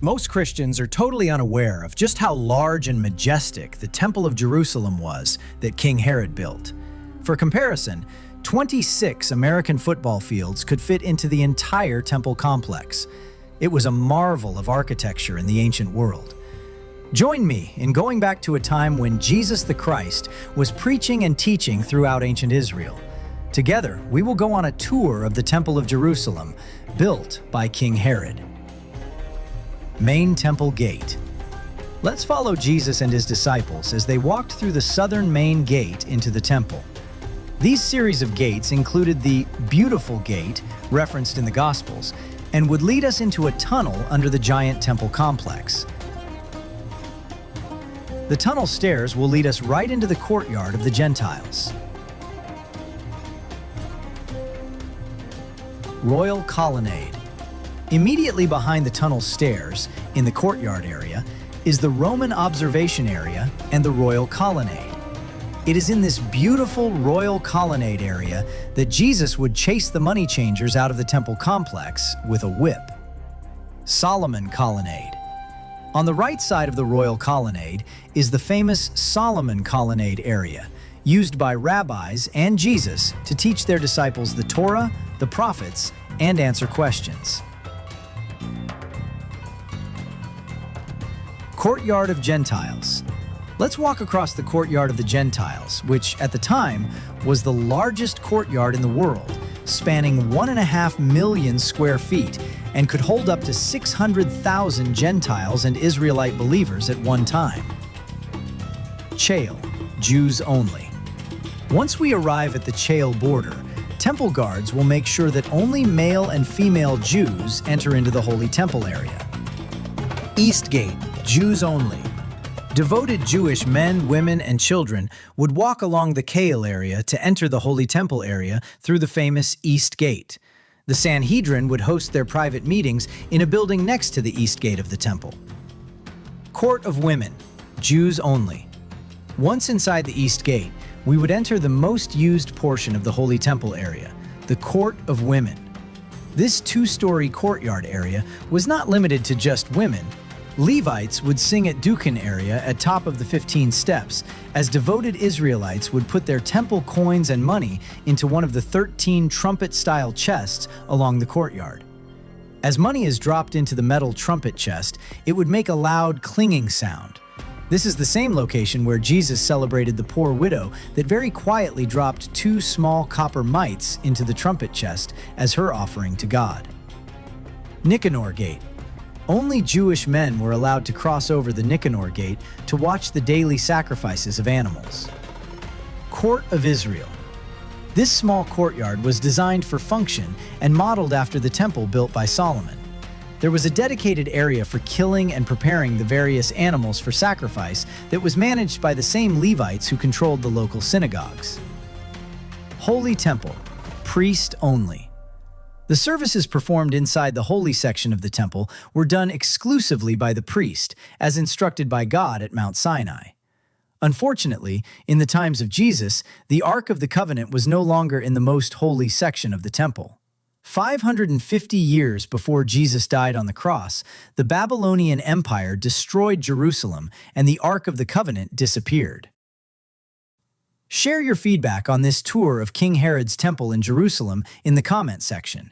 Most Christians are totally unaware of just how large and majestic the Temple of Jerusalem was that King Herod built. For comparison, 26 American football fields could fit into the entire temple complex. It was a marvel of architecture in the ancient world. Join me in going back to a time when Jesus the Christ was preaching and teaching throughout ancient Israel. Together, we will go on a tour of the Temple of Jerusalem, built by King Herod. Main Temple Gate. Let's follow Jesus and his disciples as they walked through the southern main gate into the temple. These series of gates included the Beautiful Gate, referenced in the Gospels, and would lead us into a tunnel under the giant temple complex. The tunnel stairs will lead us right into the courtyard of the Gentiles. Royal Colonnade. Immediately behind the tunnel stairs, in the courtyard area, is the Roman observation area and the Royal Colonnade. It is in this beautiful Royal Colonnade area that Jesus would chase the money changers out of the temple complex with a whip. Solomon Colonnade. On the right side of the Royal Colonnade is the famous Solomon Colonnade area, used by rabbis and Jesus to teach their disciples the Torah, the prophets, and answer questions. Courtyard of Gentiles. Let's walk across the Courtyard of the Gentiles, which at the time was the largest courtyard in the world, spanning 1.5 million square feet and could hold up to 600,000 Gentiles and Israelite believers at one time. Chale, Jews only. Once we arrive at the Chale border, temple guards will make sure that only male and female Jews enter into the Holy Temple area. East Gate, Jews only. Devoted Jewish men, women, and children would walk along the Chale area to enter the Holy Temple area through the famous East Gate. The Sanhedrin would host their private meetings in a building next to the East Gate of the temple. Court of Women, Jews only. Once inside the East Gate, we would enter the most used portion of the Holy Temple area, the Court of Women. This two-story courtyard area was not limited to just women. Levites would sing at Dukan area at top of the 15 steps, as devoted Israelites would put their temple coins and money into one of the 13 trumpet-style chests along the courtyard. As money is dropped into the metal trumpet chest, it would make a loud clinging sound. This is the same location where Jesus celebrated the poor widow that very quietly dropped 2 small copper mites into the trumpet chest as her offering to God. Nicanor Gate. Only Jewish men were allowed to cross over the Nicanor Gate to watch the daily sacrifices of animals. Court of Israel. This small courtyard was designed for function and modeled after the temple built by Solomon. There was a dedicated area for killing and preparing the various animals for sacrifice that was managed by the same Levites who controlled the local synagogues. Holy Temple, priest only. The services performed inside the holy section of the temple were done exclusively by the priest, as instructed by God at Mount Sinai. Unfortunately, in the times of Jesus, the Ark of the Covenant was no longer in the most holy section of the temple. 550 years before Jesus died on the cross, the Babylonian Empire destroyed Jerusalem and the Ark of the Covenant disappeared. Share your feedback on this tour of King Herod's temple in Jerusalem in the comment section.